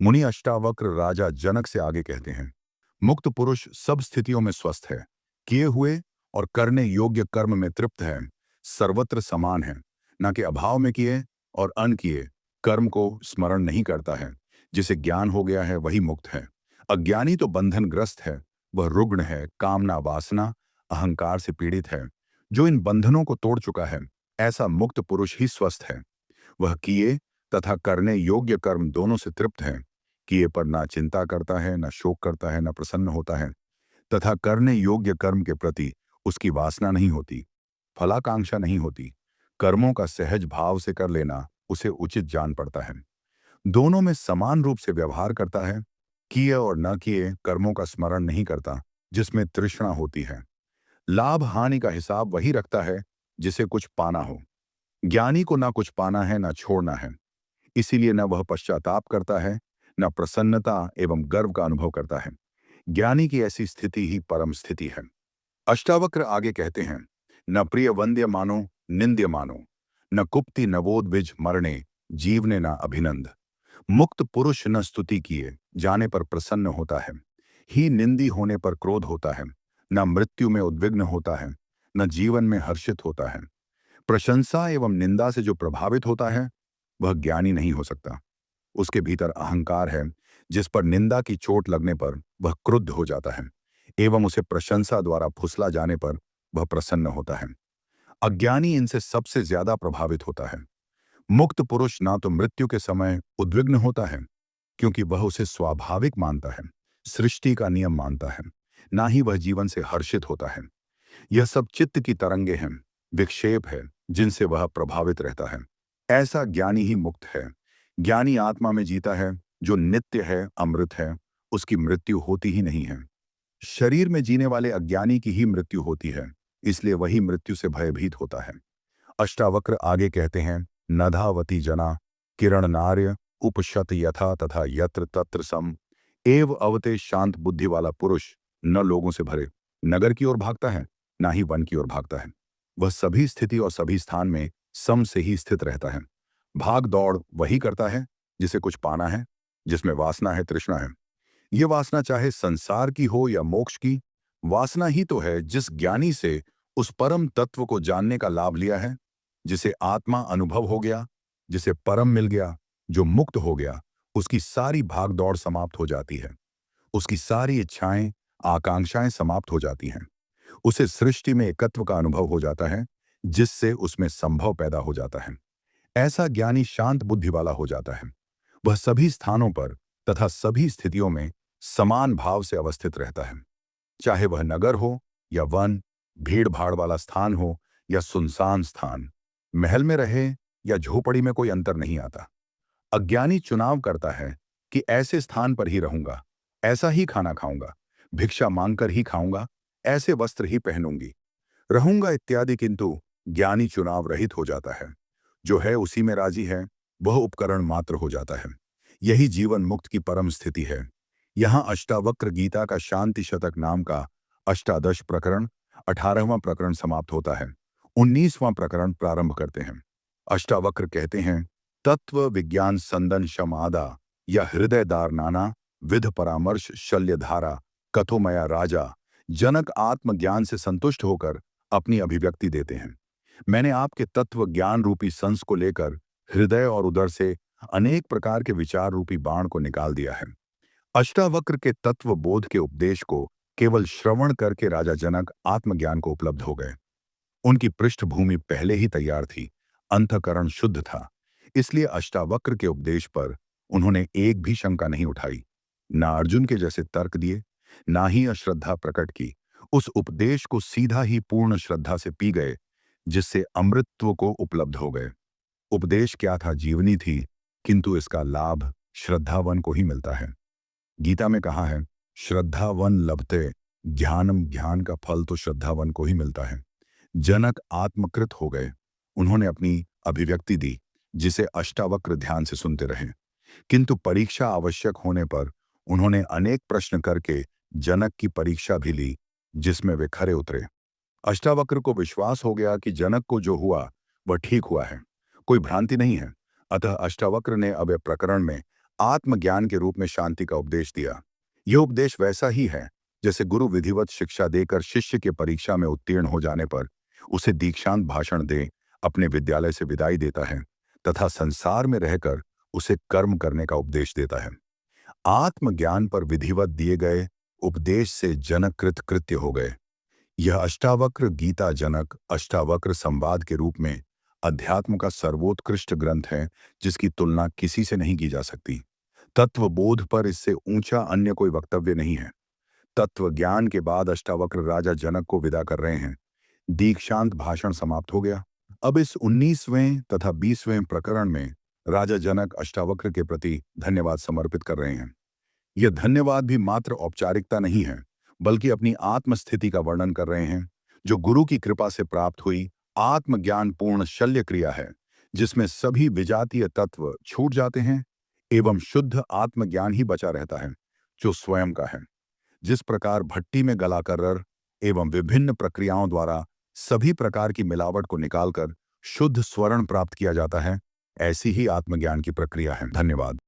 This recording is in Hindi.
मुनि अष्टावक्र राजा जनक से आगे कहते हैं, मुक्त पुरुष सब स्थितियों में स्वस्थ है, किए हुए और करने योग्य कर्म में तृप्त है, सर्वत्र समान है, न कि अभाव में किए और अनकिए कर्म को स्मरण नहीं करता है। जिसे ज्ञान हो गया है वही मुक्त है। अज्ञानी तो बंधनग्रस्त है, वह रुग्ण है, कामना वासना अहंकार से पीड़ित है। जो इन बंधनों को तोड़ चुका है, ऐसा मुक्त पुरुष ही स्वस्थ है। वह किए तथा करने योग्य कर्म दोनों से तृप्त है। किए पर ना चिंता करता है, न शोक करता है, न प्रसन्न होता है, तथा करने योग्य कर्म के प्रति उसकी वासना नहीं होती, फलाकांक्षा नहीं होती। कर्मों का सहज भाव से कर लेना उसे उचित जान पड़ता है। दोनों में समान रूप से व्यवहार करता है। किए और न किए कर्मों का स्मरण नहीं करता, जिसमें तृष्णा होती है। लाभ हानि का हिसाब वही रखता है जिसे कुछ पाना हो। ज्ञानी को ना कुछ पाना है, ना छोड़ना है। इसीलिए न वह पश्चाताप करता है, न प्रसन्नता एवं गर्व का अनुभव करता है। ज्ञानी की ऐसी स्थिति ही परम स्थिति है। अष्टावक्र आगे कहते हैं, न प्रिय वंद्य मानो, निंद्य मानो, न कुप्ति नवोद्विज मरणे, जीवने न अभिनंद। मुक्त पुरुष न स्तुति किए जाने पर प्रसन्न होता है, ही निंदी होने पर क्रोध होता है, न मृत्यु में उद्विग्न होता है, न जीवन में हर्षित होता है। प्रशंसा एवं निंदा से जो प्रभावित होता है वह ज्ञानी नहीं हो सकता। उसके भीतर अहंकार है, जिस पर निंदा की चोट लगने पर वह क्रुद्ध हो जाता है एवं उसे प्रशंसा द्वारा फुसला जाने पर वह प्रसन्न होता है। अज्ञानी इनसे सबसे ज्यादा प्रभावित होता है। मुक्त पुरुष ना तो मृत्यु के समय उद्विग्न होता है, क्योंकि वह उसे स्वाभाविक मानता है, सृष्टि का नियम मानता है, ना ही वह जीवन से हर्षित होता है। यह सब चित्त की तरंगे हैं, विक्षेप है, जिनसे वह प्रभावित रहता है। ऐसा ज्ञानी ही मुक्त है। ज्ञानी आत्मा में जीता है, जो नित्य है, अमृत है, उसकी मृत्यु होती ही नहीं है। शरीर में जीने वाले अज्ञानी की ही मृत्यु होती है, इसलिए वही मृत्यु से भयभीत होता है। अष्टावक्र आगे कहते हैं, नधावती जना किरण नार्य उपशत यथा तथा यत्र तत्र सम। एव अवते शांत बुद्धि वाला पुरुष न लोगों से भरे नगर की ओर भागता है, ना ही वन की ओर भागता है। वह सभी स्थिति और सभी स्थान में सम से ही स्थित रहता है। भाग दौड़ वही करता है जिसे कुछ पाना है, जिसमें वासना है, तृष्णा है। ये वासना चाहे संसार की हो या मोक्ष की, वासना ही तो है जिस ज्ञानी से उस परम तत्व को जानने का लाभ लिया है, जिसे आत्मा अनुभव हो गया, जिसे परम मिल गया, जो मुक्त हो गया, उसकी सारी भाग दौड़ समाप्त हो जाती है। उसकी सारी इच्छाएं, आकांक्षाएं समाप्त हो जाती हैं। उसे सृष्टि में एकत्व का अनुभव हो जाता है, जिससे उसमें संभव पैदा हो जाता है। ऐसा ज्ञानी शांत बुद्धि वाला हो जाता है। वह सभी स्थानों पर तथा सभी स्थितियों में समान भाव से अवस्थित रहता है। चाहे वह नगर हो या वन, भीड़ भाड़ वाला स्थान हो या सुनसान स्थान, महल में रहे या झोपड़ी में कोई अंतर नहीं आता। अज्ञानी चुनाव करता है कि ऐसे स्थान पर ही रहूंगा, ऐसा ही खाना खाऊंगा, भिक्षा मांगकर ही खाऊंगा, ऐसे वस्त्र ही पहनूंगी, रहूंगा इत्यादि, किंतु ज्ञानी चुनाव रहित हो जाता है। जो है उसी में राजी है, वह उपकरण मात्र हो जाता है। यही जीवन मुक्त की परम स्थिति है। यहाँ अष्टावक्र गीता का शांति शतक नाम का अष्टादश प्रकरण 18वां प्रकरण समाप्त होता है। 19वां प्रकरण प्रारंभ करते हैं। अष्टावक्र कहते हैं, तत्व विज्ञान संदन शमादा या हृदय दार नाना विध परामर्श शल्यधारा कथोमया राजा। जनक आत्मज्ञान से संतुष्ट होकर अपनी अभिव्यक्ति देते हैं। मैंने आपके तत्व ज्ञान रूपी संस को लेकर हृदय और उदर से अनेक प्रकार के विचार रूपी बाण को निकाल दिया है। अष्टावक्र के तत्व बोध के उपदेश को केवल श्रवण करके राजा जनक आत्मज्ञान को उपलब्ध हो गए। उनकी पृष्ठभूमि पहले ही तैयार थी, अंतःकरण शुद्ध था। इसलिए अष्टावक्र के उपदेश पर उन्होंने एक भी शंका नहीं उठाई, ना अर्जुन के जैसे तर्क दिए, ना ही अश्रद्धा प्रकट की। उस उपदेश को सीधा ही पूर्ण श्रद्धा से पी गए, जिससे अमृतत्व को उपलब्ध हो गए। उपदेश क्या था? जीवनी थी, किंतु इसका लाभ श्रद्धावन को ही मिलता है। गीता में कहा है, श्रद्धावन लभते ज्ञानम, ज्ञान का फल तो श्रद्धावन को ही मिलता है। जनक आत्मकृत हो गए। उन्होंने अपनी अभिव्यक्ति दी, जिसे अष्टावक्र ध्यान से सुनते रहे। किंतु परीक्षा आवश्यक होने पर उन्होंने अनेक प्रश्न करके जनक की परीक्षा भी ली, जिसमें वे खरे उतरे। अष्टावक्र को विश्वास हो गया कि जनक को जो हुआ वह ठीक हुआ है, कोई भ्रांति नहीं है। अतः अष्टावक्र ने अब प्रकरण में आत्मज्ञान के रूप में शांति का उपदेश दिया। यह उपदेश वैसा ही है जैसे गुरु विधिवत शिक्षा देकर शिष्य के परीक्षा में उत्तीर्ण हो जाने पर उसे दीक्षांत भाषण दे अपने विद्यालय से विदाई देता है तथा संसार में रहकर उसे कर्म करने का उपदेश देता है। आत्मज्ञान पर विधिवत दिए गए उपदेश से जनक कृत कृत्य हो गए। यह अष्टावक्र गीता जनक अष्टावक्र संवाद के रूप में अध्यात्म का सर्वोत्कृष्ट ग्रंथ है, जिसकी तुलना किसी से नहीं की जा सकती। तत्वबोध पर इससे ऊंचा अन्य कोई वक्तव्य नहीं है। तत्व ज्ञान के बाद अष्टावक्र राजा जनक को विदा कर रहे हैं। दीक्षांत भाषण समाप्त हो गया। अब इस 19वें तथा 20वें प्रकरण में राजा जनक अष्टावक्र के प्रति धन्यवाद समर्पित कर रहे हैं। यह धन्यवाद भी मात्र औपचारिकता नहीं है, बल्कि अपनी आत्मस्थिति का वर्णन कर रहे हैं, जो गुरु की कृपा से प्राप्त हुई आत्मज्ञान पूर्ण शल्य क्रिया है, जिसमें सभी विजातीय तत्व छूट जाते हैं एवं शुद्ध आत्मज्ञान ही बचा रहता है, जो स्वयं का है। जिस प्रकार भट्टी में गलाकर रर एवं विभिन्न प्रक्रियाओं द्वारा सभी प्रकार की मिलावट को निकालकर शुद्ध स्वर्ण प्राप्त किया जाता है, ऐसी ही आत्मज्ञान की प्रक्रिया है। धन्यवाद।